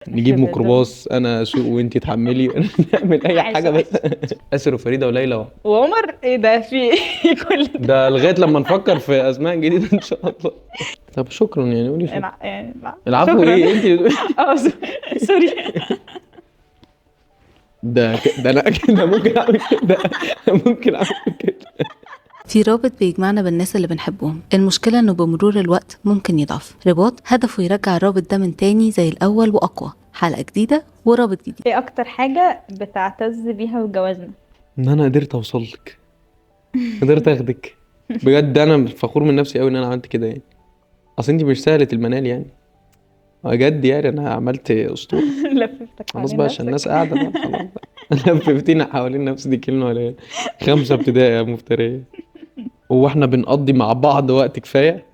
نجيب كده ميكروباص انا اسوق وانتي تحملي نعمل اي عايشة حاجه بس. اسر وفريده وليلى وعمر ايه ده في إيه كل ده؟ ده لغايه لما نفكر في اسماء جديده ان شاء الله. طب شكرا يعني، قولي شكرا. يعني لا العفو شكرا. ايه انت اه سوري. ده انا كده ممكن اعمل كده. ممكن اعمل كده. في رابط بيجمعنا بالناس اللي بنحبهم، المشكلة انه بمرور الوقت ممكن يضعف. رباط هدفه يرجع الرابط ده من تاني زي الأول وأقوى. حلقة جديدة ورابط جديد. ايه اكتر حاجة بتعتز بيها في جوازنا؟ ان انا قدرت اوصل لك، قدرت اخدك. بجد انا فخور من نفسي قوي ان انا عملت كده يعني. اصل انت مش سهله المنال يعني، بجد يعني انا عملت اسطوره. لففتك خلاص حوالين بقى عشان الناس نفسك. قاعده بقى خلاص بقى. لففتينا حوالين نفسي، دي كلمه ولا 5 ابتدائي يا مفتريه. هو احنا بنقضي مع بعض وقت كفايه؟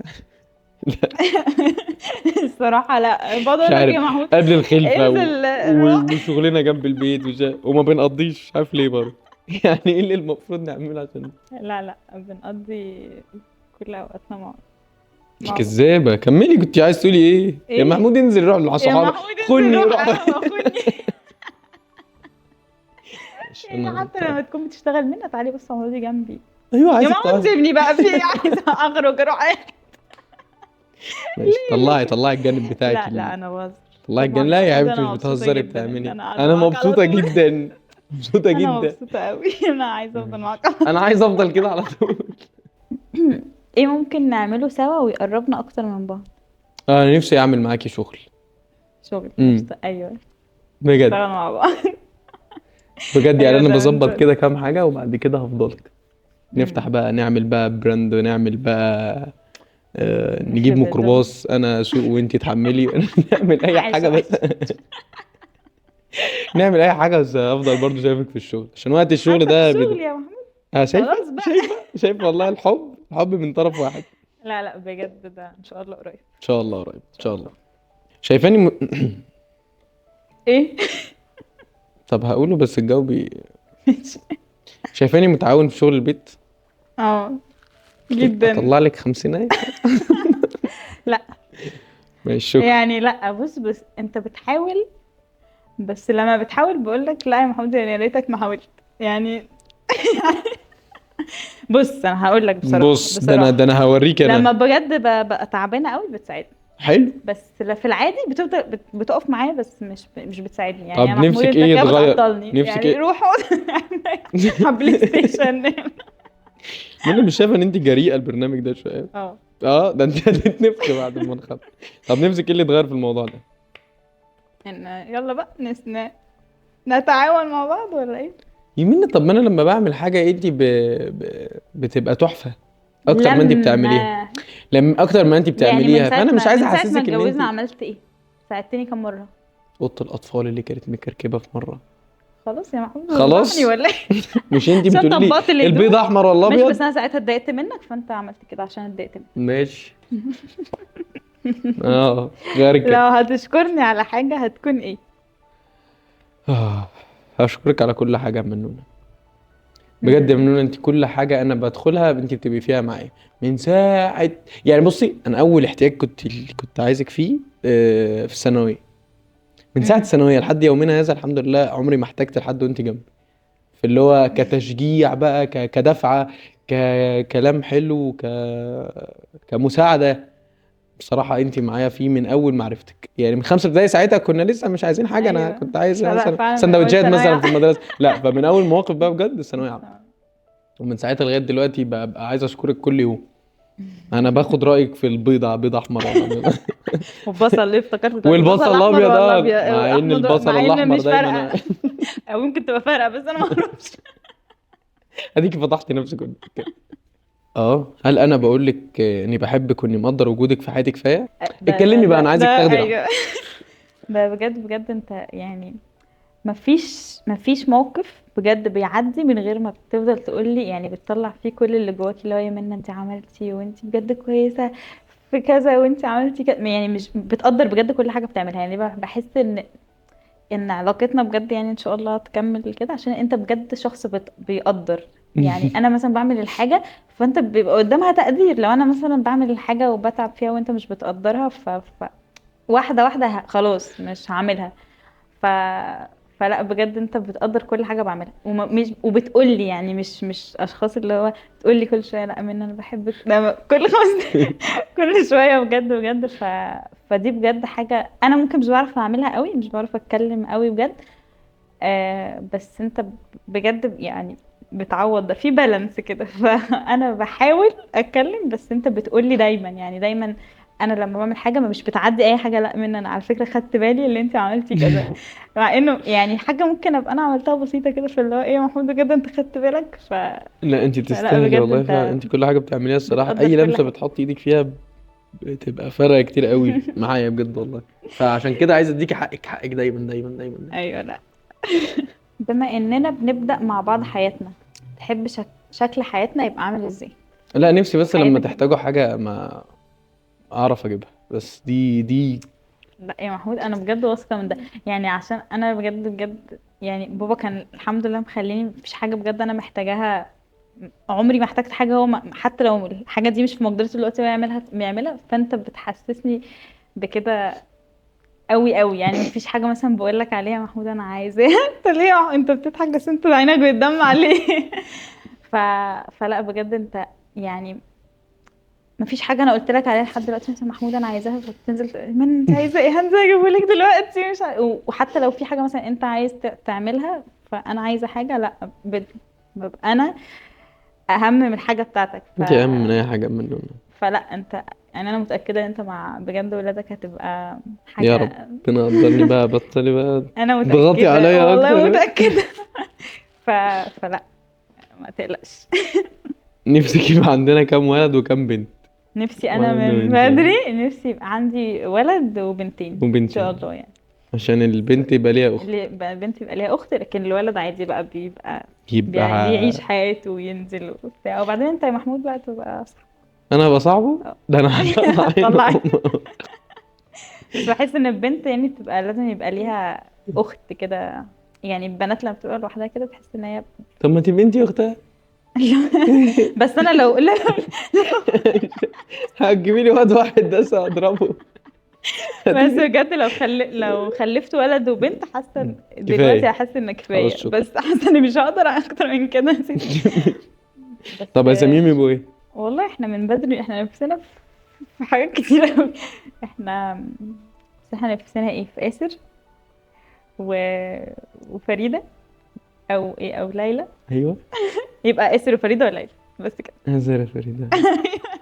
الصراحة لا بقعد مش اقول لك عارف، يا محمود قبل الخلفة انزل وشغلنا جنب البيت وما بنقضيش، مش عارف ليه برضه. يعني ايه اللي المفروض نعمله عشان لا بنقضي كل اوقاتنا مع مش بعض. كذابة؟ كملي، كنت عايز تقولي ايه يا ايه محمود؟ انزل روح مع يا صحابك، محمود انزل خني روح روح. قهوة خدني. ماشي، يعني حتى لما تكون بتشتغل منها تعالي بس اقعدي جنبي. ايوه يا عايزك محمود تقعدي. سيبني بقى في إيه؟ عايزة اخرج اروح. ماشي، طلعي الجانب بتاعك لا انا بهزر. طلعي طبعا الجانب. يا لا يا محمود حبيبتي انا مش مبسوطة بتهزري، جدا ان بتعملي. انا قاعدة انا معاك على مبسوطة طول. جدا، مبسوطة انا جدا. مبسوطة قوي. انا عايزة افضل معاك على انا عايز افضل كده على طول. طول. ايه ممكن نعمله سوا ويقربنا اكتر من بعض؟ انا نفسي اعمل معاكي شغل. شغل امم ايوه. بجد نشتغل مع بعض. بجد يعني ايوه انا ده بظبط بنزل. كده كام حاجة وبعد كده هفضلك. نفتح بقى، نعمل بقى براند، ونعمل بقى نجيب نخرب الدنيا. ميكروباص انا اسوق وانتي تحملي. نعمل اي حاجة بس. عايشة. نعمل اي حاجة بس افضل برضو شايفك في الشغل، عشان وقت الشغل عارفة في ده الشغل يا محمود. شايفة خلاص بقى. شايفة والله، الحب من طرف واحد. لا بجد ده ان شاء الله قريب ان شاء الله قريب ان ان شاء شاء الله. الله. شايفاني ايه. طب هقوله بس تجاوبي. ماشي. شايفاني متعاون في شغل البيت؟ اه جدا. اطلع لك 50. لا ماشي شكرا. يعني لا بص انت بتحاول، بس لما بتحاول بقولك لا يا محمود يعني يا ريتك ما حاولت يعني. بص انا هقول لك بص، ده بصراحه انا هوريك لما انا. بجد ببقى تعبانه قوي بتساعدني. حلو. بس في العادي بتفضل بتقف معايا بس مش بتساعدني يعني يا طب محمود نفسك انت ايه كده يتغير؟ بتعطلني نفسك يعني ايه؟ روح اقعد على بلاي ستيشن. انا مش شايفه ان انت جريئه البرنامج ده شويه؟ اه اه، ده انت هتتنفخ بعد ما نخلص. طب نفسك ايه اللي يتغير في الموضوع ده؟ ان يلا بقى نتعاون مع بعض ولا ايه؟ يمين. طب ما انا لما بعمل حاجه انت بتبقى تحفه اكتر ما انت بتعمليها. لما لما اكتر ما انت يعني بتعمليها، فانا مش عايز من ساعه ما احسسك ان انت اتجوزنا عملت ايه؟ ساعدتني كم مره؟ اوضه الاطفال اللي كانت مكركبه في مره. خلاص يا محمود هتفضحني خلاص. ولا ايه؟ مش انت عشان بتقولي لي طبقت الهدوم. البيض احمر ولا ماشي بس ابيض؟ انا ساعتها اتضايقت منك فانت عملت كده عشان اتضايقت منك. ماشي. اه غير لو هتشكرني على حاجة هتكون ايه؟ هشكرك على كل حاجه منونه. بجد يا منون، انت كل حاجه انا بدخلها انت بتبقي فيها معايا من ساعه. يعني بصي، انا اول احتياج كنت عايزك فيه في الثانويه. من ساعه الثانويه لحد يومنا هذا الحمد لله عمري ما احتجت لحد وانت جنبي، في اللي هو كتشجيع بقى، كدفعه، ككلام حلو، كمساعده. بصراحه انت معايا فيه من اول ما عرفتك، يعني من 5 ابتدائي ساعتها كنا لسه مش عايزين حاجه، انا ايوه كنت عايز لا مثلا فعلا من اول سندوتشات ثانوية مثلا في عامة. المدرسه. لا، فمن اول مواقف بقى بجد الثانويه عامه. ومن ساعتها لغايه دلوقتي ببقى عايز اشكرك كل يوم. انا باخد رايك في البيضه، بيض احمر ولا بيض. والبصل اللي افتكرت دلوقتي والبصل بصل احمر الابيض، ولا ابيض مع ان احمر البصل مع ان الاحمر مش دايما فارقة. او ممكن تبقى فارقة بس انا ما اعرفش. اديكي فتحتي نفسك قدامك كده. هل انا بقول لك اني بحبك واني مقدر وجودك في حياتي كفايه؟ اتكلمي بقى، انا عايزك تاخدي راحتك. ايوه. ده بجد انت يعني مفيش موقف بجد بيعدي من غير ما بتفضل تقولي يعني بتطلع فيه كل اللي جواكي اللي هو يا منى انت عملتي وانت بجد كويسة في كذا وانت عملتي كذا يعني مش بتقدر بجد كل حاجة بتعملها يعني بحس ان علاقتنا بجد يعني ان شاء الله تكمل كده عشان انت بجد شخص بيقدر. يعني انا مثلا بعمل الحاجة فانت بيبقى قدامها تقدير، لو انا مثلا بعمل الحاجة وبتعب فيها وانت مش بتقدرها واحده واحده خلاص مش هعملها. ف فلا بجد انت بتقدر كل حاجه بعملها، ومش وبتقول لي يعني مش اشخاص اللي هو تقول لي كل شويه لا منى انا بحبك، ده كل 5 كل شويه بجد بجد. فدي بجد حاجه انا ممكن مش بعرف اعملها قوي، مش بعرف اتكلم قوي بجد. بس انت بجد يعني بتعوض ده في بالانس كده. فانا بحاول اتكلم، بس انت بتقولي دايما يعني دايما انا لما بعمل حاجه ما مش بتعدي اي حاجه، لا من انا على فكره خدت بالي اللي انت عملتي كذا، مع انه يعني حاجه ممكن ابقى انا عملتها بسيطه كده في اللي هو ايه يا محمود بجد انت خدت بالك. لا انت فلا تستاهلي بجد والله فعلا، انت انت كل حاجه بتعمليها الصراحه، بتقدر اي كل لمسه حاجه. بتحطي ايدك فيها بتبقى فارقه كتير قوي معايا بجد والله. فعشان كده عايز اديكي حقك، حقك دايما دايما دايما, دايما. ايوه لا. بما اننا بنبدأ مع بعض حياتنا، تحب شكل حياتنا يبقى عامل ازاي؟ لا نفسي بس لما حياتك تحتاجوا حاجه ما اعرف اجيبها، بس دي لا يا محمود انا بجد واثقه من ده، يعني عشان انا بجد بجد يعني بابا كان الحمد لله مخليني مفيش حاجه بجد انا محتاجاها، عمري ما احتجت حاجه هو حتى لو الحاجه دي مش في مقدرته دلوقتي هو يعملها. فانت بتحسسني بكده قوي قوي، يعني مفيش حاجه مثلا بقول لك عليها محمود انا عايزاها انت ليه انت بتضحك بس انت عينك بتدمع ليه؟ ف... فلا بجد انت يعني مفيش حاجه انا قلت لك عليها لحد دلوقتي مثلا محمود انا عايزاها فتنزل من انت عايزه ايه هنزل اجيبه لك دلوقتي مش وحتى لو في حاجه مثلا انت عايز تعملها فانا عايزه حاجه لا ببقى انا اهم من الحاجه بتاعتك. انت اهم من اي حاجه منهم. فلا انت يعني انا متاكده ان انت مع بجد ولادك هتبقى يا حاجه. ربنا قدرني بقى، بطلي بقى انا ضغطي متاكده عليا والله اكتر. متاكده. ف... فلا ما تقلقش. نفسك يبقى عندنا كام ولد وكام بنت؟ نفسي انا ولد من وبنتين. بدري نفسي يبقى عندي ولد وبنتين ان شاء وبنتين الله يعني. عشان البنت يبقى ليها اخت. اللي بقى البنت يبقى ليها اخت، لكن الولد عادي بقى بيبقى يبقى بيعيش حياته وينزل وبتاع. وبعدين انت يا محمود بقى تبقى صح. انا ابقى صعبه، اه ده انا هطلع طلعي. عينهم. بس بحس ان البنت يعني بتبقى لازم يبقى ليها اخت كده، يعني البنات لما بتبقى لوحدها كده تحس ان هي طب ما تبقي انتي اختها. بس انا لو هتجيبي لي واد واحد بس اضربه. بس بجد لو خلفت ولد وبنت حاسه دلوقتي كفايه، هحس ان خلاص كفايه، شكرا. بس حاسه اني مش هقدر اكتر من كده يا ستي. بس طب اساميهم يبقوا ايه؟ والله احنا من بدري احنا نفسنا في حاجات كتير قوي. احنا بس احنا نفسنا ايه في آسر و... وفريدة او ايه او ليلى. ايوه يبقى آسر وفريدة وليلى بس كده. ازاي يا فريدة.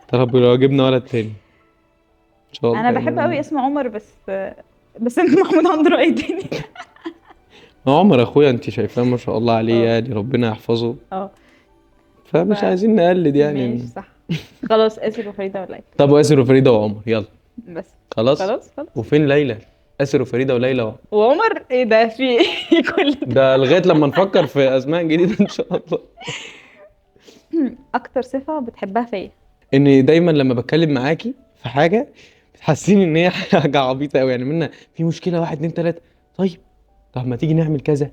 طب لو جبنا ولد تاني ان شاء الله انا بحب قوي يعني. اسم عمر، بس انت محمود عنده رأي تاني. عمر اخويا انت شايفاه ما شاء الله عليه، اه يعني ربنا يحفظه. اه ف فمش عايزين نقلد ماشي يعني. صح. خلاص آسر وفريدة وليلى طب واسر وفريدة وعمر يلا. بس. خلاص. خلاص خلاص. وفين ليلى؟ اسر وفريدة وليلى وعمر. وعمر ايه ده في ايه كل ده؟ ده لغاية لما نفكر في اسماء جديدة ان شاء الله. اكتر صفة بتحبها فيا؟ ان دايما لما بتكلم معاكي في حاجة بتحسيني ان هي حاجة عبيطة قوي، يعني منا في مشكلة واحد اتنين تلاتة، طيب طب ما تيجي نعمل كذا.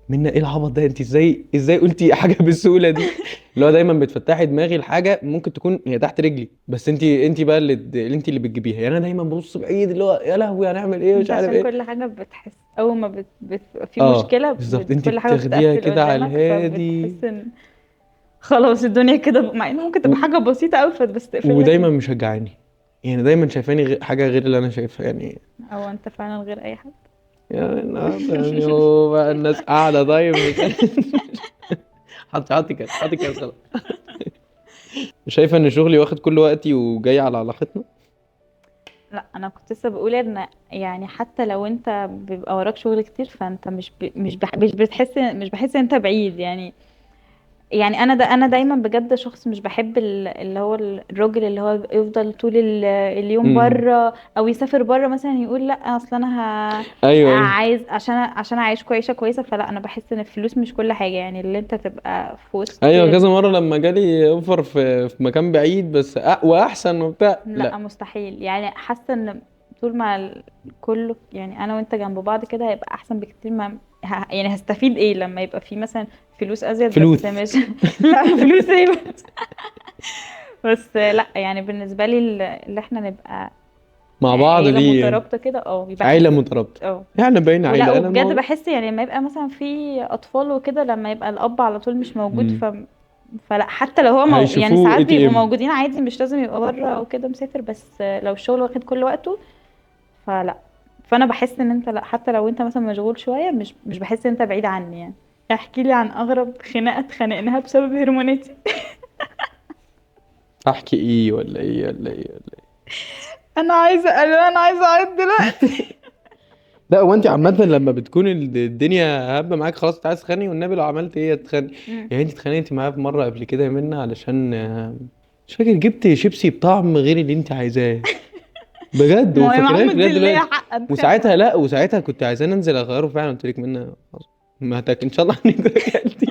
منا ايه العبط ده، انت ازاي قلتي حاجة بالسهولة دي؟ اللي هو دايما بتفتحي دماغي لحاجة ممكن تكون هي تحت رجلي، بس انت بقى اللي بتجيبيها، يعني انا دايما ببص بعيد اللي هو يا لهوي هنعمل ايه مش انت عارف عشان ايه. كل حاجة بتحس اول ما في اه مشكلة بالظبط، انت كل حاجة بتاخديها بتتقفل كده على قدامك الهادي. فبتحس ان خلاص الدنيا كده مع ان ممكن و... تبقى حاجة بسيطة قوي بس تقفل لك ودايما مشجعاني، يعني دايما شايفاني حاجة غير اللي انا شايفها يعني. او انت فعلا غير اي حد. يعني النهارده يعني هو بقى الناس قاعدة طيب مش حطي كده خلاص. شايفة ان شغلي واخد كل وقتي وجاي على علاقتنا. لا انا كنت لسه بقول ان يعني حتى لو انت بيبقى وراك شغل كتير فانت مش بتحس مش بحس ان انت بعيد يعني. يعني انا دايما بجد شخص مش بحب اللي هو الراجل اللي هو يفضل طول اليوم امم بره او يسافر بره مثلا يقول لا اصل انا ايوه عايز عشان اعيش كويسه كويسه. فلا انا بحس ان الفلوس مش كل حاجه، يعني اللي انت تبقى في وسط. ايوه كذا مرة لما جالي اوفر في مكان بعيد بس واحسن وبتاع لا لا. مستحيل، يعني حاسه ان طول ما كله يعني انا وانت جنب بعض كده هيبقى احسن بكتير. ما يعني هستفيد ايه لما يبقى في مثلا فلوس ازيد بس فلوس. مش لا فلوس ايه بس لا يعني بالنسبه لي اللي احنا نبقى مع بعض عيله دي مترابطه كده، بيبقى عيله مترابطه، يعني باين ولا عيله. انا وبجد بحس يعني لما يبقى مثلا في اطفال وكده، لما يبقى الاب على طول مش موجود فلا، حتى لو هو يعني هيشوفوه ساعات بيبقوا ATM. موجودين عادي، مش لازم يبقى بره او كده مسافر، بس لو الشغل واخد كل وقته فلا. فانا بحس ان انت لا، حتى لو انت مثلا مشغول شويه، مش بحس ان انت بعيد عني يعني. احكي لي عن اغرب خناقه اتخانقناها بسبب هرموناتي. احكي ايه ولا ايه ولا ايه ولا ايه؟ انا عايزه اعيط دلوقتي. لا هو انت عامه لما بتكون الدنيا هبه معاك خلاص انت عايز تتخانقي، والنبي لو عملت ايه تتخانقي. يعني انت اتخانقتي معايا في مره قبل كده يا منى علشان مش فاكر جبت شيبسي بطعم غير اللي انت عايزاه بجد، ما هو يا وفاكراك محمود لغايه دي اللي هي دلوقتي. حق اتخانق. وساعتها لا، وساعتها كنت عايزاني انزل اغيره فعلا، قلت لك منى خلاص ما ان شاء الله انك اكلتي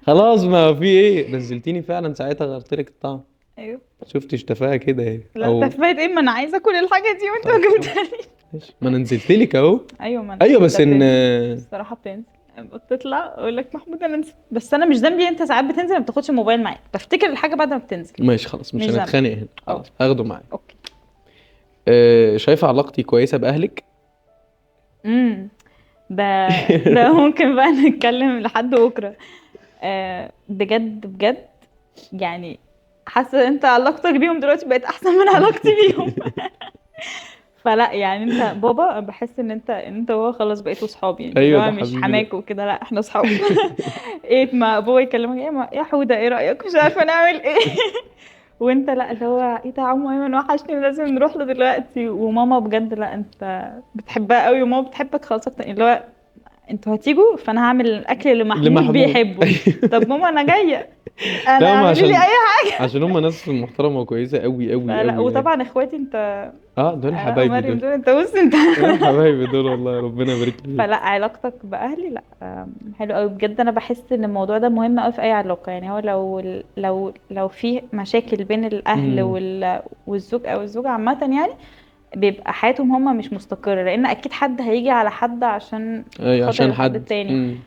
خلاص ما في ايه، نزلتيني فعلا ساعتها غيرت لك الطعم. ايوه. شفت اشتفاها كده اهي لا تفايت ايه، ما انا عايزه اكل الحاجه دي وانت ما جبتهاليش. ماشي، ما انا نزلت لك اهو. ايوه، ما ايوه بس ده ان بتنزل. الصراحه بتنزل. بتطلع اقول لك محمود انا نسيت، بس انا مش ذنبي، انت ساعات بتنزل ما بتاخدش الموبايل معاك، بفتكر الحاجه بعد ما بتنزل. ماشي خلاص مش مش ذنب. هنتخانق هنا، خلاص هاخده معايا. اوكي. شايفه علاقتي كويسه باهلك؟ ده ممكن بقى نتكلم لحد بكره. بجد بجد يعني، حاسه انت علاقتك بيهم دلوقتي بقت احسن من علاقتي بيهم. فلا يعني انت بابا، بحس ان انت وهو خلاص بقيتوا صحاب يعني، اللي ايوه هو ده مش حبيبي ده. حماك وكده، لا احنا صحاب. ايه ما بابا يكلمك ايه يا حوده، ايه رايك، مش عارفه نعمل ايه. وانت لا، اللي هو ايه ده عمو ايمن وحشني لازم نروح له دلوقتي. وماما بجد لا، انت بتحبها قوي وماما بتحبك خلاص اكتر، اللي هو انتوا هتيجوا فانا هعمل الاكل اللي اللي محمود محمود بيحبه. طب ماما انا جايه، انا لا هم اعملي لي عشان اي حاجه. عشان هم ناس محترمه وكويسه قوي قوي فلا، قوي يعني. وطبعا اخواتي انت، دول انا حبايبي ومريم دول. دول، انت بص انت. دول حبايبي دول والله ربنا يبارك لي. فلا علاقتك باهلي لا، حلو قوي بجد. انا بحس ان الموضوع ده مهم قوي في اي علاقه يعني. هو لو في مشاكل بين الاهل والزوج او الزوجه عامه يعني، بيبقى حياتهم هما مش مستقره، لان اكيد حد هيجي على حد عشان اي خاطر عشان الحد حد. التاني.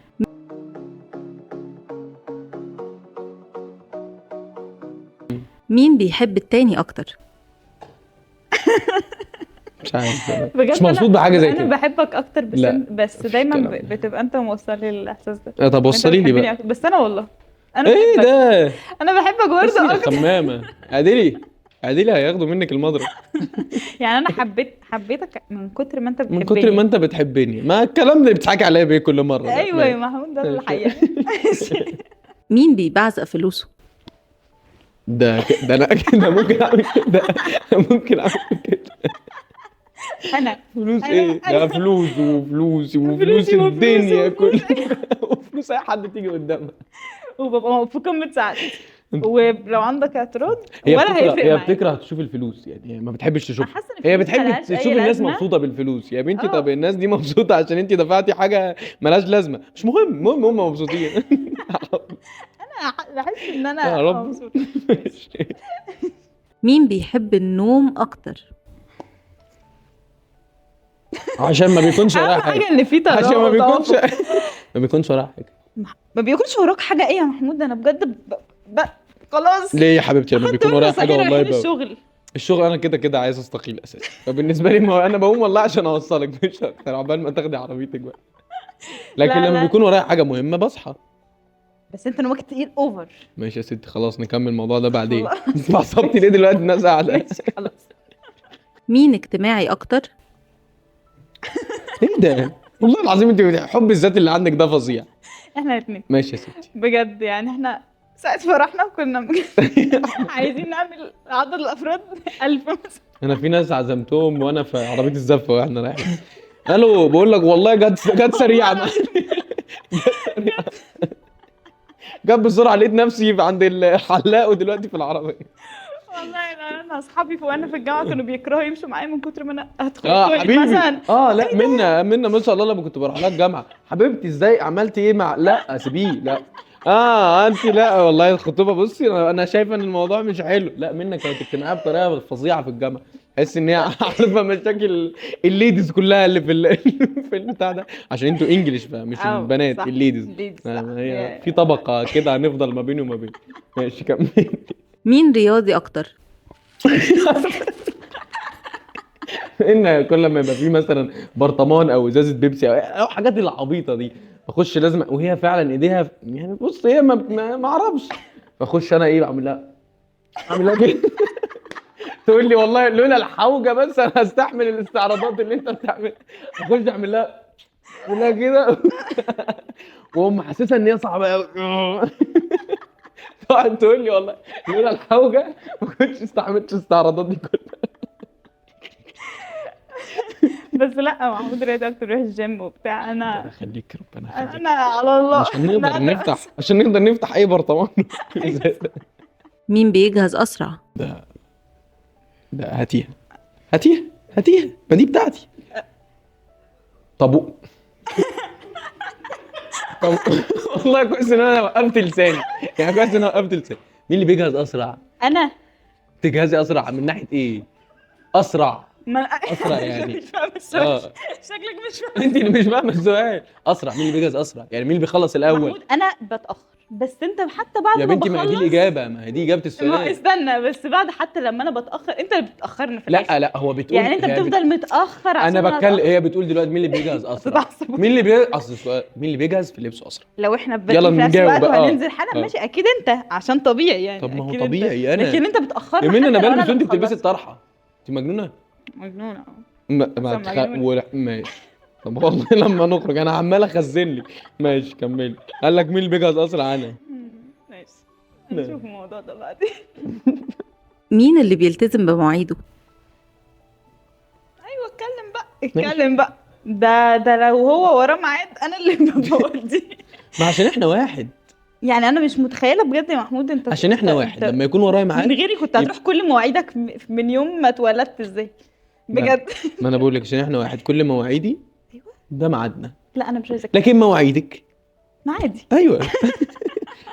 مين بيحب التاني اكتر؟ مش عارف بجد مش مبسوط بحاجه زي انا كده. بحبك اكتر، لا بس مفيش دايما الكلام ده. بتبقى انت موصل لي الاحساس ده. طب انت وصلي لي بتحبني بقى. أكتر. بس انا والله انا ايه بحبك. ده؟ انا بحبك بصي برضه يا اكتر. خمامه عادلي هياخدوا منك المضرب يعني انا حبيتك من كتر ما انت من كتر ما بتحبني. انت بتحبني. ما الكلام ده بتضحكي عليا بيه كل مره ده. ايوه يا محمود، ده الحقيقه. مين بيبعزق فلوسه؟ ده انا كده ممكن اعمل كده. ممكن اعمل كده. انا فلوس أنا- ايه ده؟ أنا- فلوس وفلوس وفلوس فلوسي الدنيا وفلوسي كلها وفلوس اي حد تيجي قدامها. وببقى في قمه سعادتي. ولو عندك اعتراض هي ولا بتكره هيفرق هي معايا. بتكره تشوف الفلوس يعني، هي ما بتحبش انا تشوفها. حاسه ان هي الفلوس بتحب ملهاش تشوف اي الناس لازمه. مبسوطه بالفلوس يا بنتي. طب اه الناس دي مبسوطه عشان انت دفعتي حاجه ملهاش لازمه. مش مهم، المهم هم مبسوطين. انا بحس ان يا انا رب. مبسوطه. مين بيحب النوم اكتر؟ عشان ما بيكونش ورايا اهم حاجه. حاجه ان في عشان ما بيكونش توافق. ما بيكونش ورايا حاجه. ما بيكونش وراك حاجه ايه يا محمود؟ ده انا بجد خلاص. ليه يا حبيبتي لما حط بيكون من ورايا حاجه مساغير والله رايحين بقى. الشغل. الشغل انا كده كده عايز استقيل اساسا، فبالنسبه لي ما هو انا بقوم والله عشان اوصلك مش اكتر، عقبال ما تاخدي عربيتك بقى. لكن لا لما لا، بيكون ورايا حاجه مهمه بصحى. بس انت نومك تقيل اوفر. ماشي يا ستي خلاص نكمل الموضوع ده بعدين. خلاص. انت عصبتي ليه دلوقتي الناس قاعده؟ ماشي خلاص. مين اجتماعي اكتر؟ ايه ده؟ والله العظيم انت حب الذات اللي عندك ده فظيع. احنا الاثنين ماشي يا ستي. بجد يعني. احنا ساعة فرحنا كنا عايزين نعمل عدد الافراد 1000 مثلا. انا في ناس عزمتهم وانا في عربيه الزفه واحنا رايحين. الو بقول لك والله جت سريعه معايا. جت بسرعه لقيت نفسي عند الحلاق ودلوقتي في العربيه. والله انا اصحابي وانا في الجامعه كانوا بيكرهوا يمشوا معايا من كتر ما انا هدخل حبيبي. مثلا. لا منا ما شاء الله لما كنت بروح لها الجامعه حبيبتي ازاي عملتي ايه مع لا سيبيه لا. انت لا والله الخطوبه بصي انا شايفه ان الموضوع مش حلو. لا منا كانت اجتماعيه بطريقه فظيعه في الجامعه. تحس ان هي عارفه مشاكل الليديز كلها اللي في البتاع ده عشان انتوا انجلش فمش البنات صح. الليديز. صح. هي في طبقه كده هنفضل ما بيني وما بين. ماشي كمل. مين رياضي اكتر؟ ان كل ما يبقى فيه مثلا برطمان او ازازه بيبسي او حاجات العبيطه دي، بخش لازم، وهي فعلا ايديها يعني بص هي ما اعرفش، فاخش انا ايه اعمل لها كده. تقول لي والله لولا الحوجه بس انا هستحمل الاستعراضات اللي انت بتعملها. اخش اعمل لها كده. واقوم حاسسها ان هي صعبه قوي. تقعد تقول لي والله لولا الحوجه ما كنتش استحملت الاستعراضات دي كلها. بس لا محمود راضي بتروح الجيم وبتاع، ربنا انا يخليك ربنا يخليك. انا على الله. عشان نقدر نفتح اي برطمان. مين بيجهز أسرع؟ ده هاتيها ما دي بتاعتي. طب والله كويس ان انا وقفت لساني، يعني كويس ان انا وقفت لساني. مين اللي بيجهز اسرع؟ انا تجهزي اسرع من ناحيه ايه؟ اسرع ما اسرع يعني مش فاهمه السؤال. اه شكلك مش فاهم. انت اللي مش فاهمه السؤال. اسرع، مين اللي بيجهز اسرع؟ يعني مين اللي بيخلص الاول؟ محمود انا بتاخر، بس انت حتى بعد يا ما بنتي ما هي دي بخلص الاجابه، ما هي دي اجابه ما السؤال. استنى بس، بعد حتى لما انا بتاخر انت اللي بتاخرني في الاخر. لا هو بتقول يعني انت هي بتفضل متاخر عشان انا بتكلم، أتأخر. هي بتقول دلوقتي مين اللي بيجهز اسرع؟ تتعصب. مين اللي بيجهز؟ اصل السؤال مين اللي بيجهز في لبسه اسرع؟ لو احنا يلا في نفس نجاوب الوقت بقى. وهننزل حلقه ماشي اكيد انت عشان طبيعي يعني. طب ما هو أكيد انت. طبيعي انا. لكن انت بتاخرني يا منى انا حتى لو بلبس اللي وانت بتلبسي مخلصة. الطرحه، انت مجنونه؟ مجنونه. ما أصلاً مجنونة. ماشي. طب والله لما نخرج انا عمال اخزن لي. ماشي كملي. قال لك مين اللي بيجهز اسرع؟ انا. ماشي لا. نشوف الموضوع ده بعدين. مين اللي بيلتزم بمواعيده؟ ايوه اتكلم بقى. ده لو هو وراه ميعاد انا اللي بوديه. ما عشان احنا واحد. يعني انا مش متخيله بجد يا محمود انت عشان احنا واحد لما يكون ورايا ميعاد من غيري كنت هتروح كل مواعيدك من يوم ما اتولدت ازاي بجد. ما انا بقول لك عشان احنا واحد، كل مواعيدي ايوه. ده ميعادنا، لا انا مش عايزه لكن مواعيدك ما عادي. ايوه.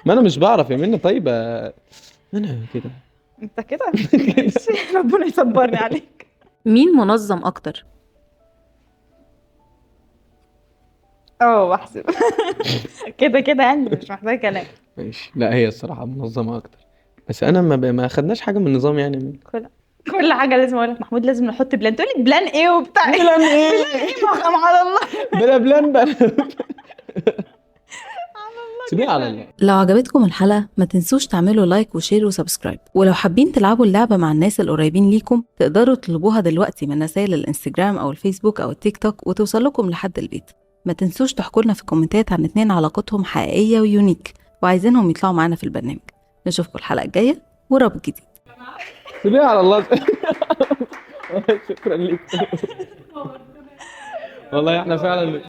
ما انا مش بعرف يا منى. طيب انا كده. انت كده ماشي. ربنا يصبرني عليك. مين منظم أكتر؟ بحسب. كده يعني مش محتاج كلام. ماشي. لا هي الصراحه منظمه اكتر، بس انا ما خدناش حاجه من النظام يعني. كل حاجه لازم اقول لك محمود لازم نحط بلان، تقول لي بلان ايه وبتاع ايه. بلان ايه؟ مقام على الله. بلا بلان بقى. سيبيها على الله. لو عجبتكم الحلقة ما تنسوش تعملوا لايك وشير وسبسكرايب، ولو حابين تلعبوا اللعبة مع الناس القريبين ليكم تقدروا تطلبوها دلوقتي من رسائل الانستجرام أو الفيسبوك أو التيك توك وتوصل لكم لحد البيت. ما تنسوش تحكوا لنا في الكومنتات عن 2 علاقتهم حقيقية ويونيك وعايزينهم يطلعوا معانا في البرنامج. نشوفكم الحلقة الجاية ورابط جديد. سيبيها على الله. شكرا لك. والله احنا فعلا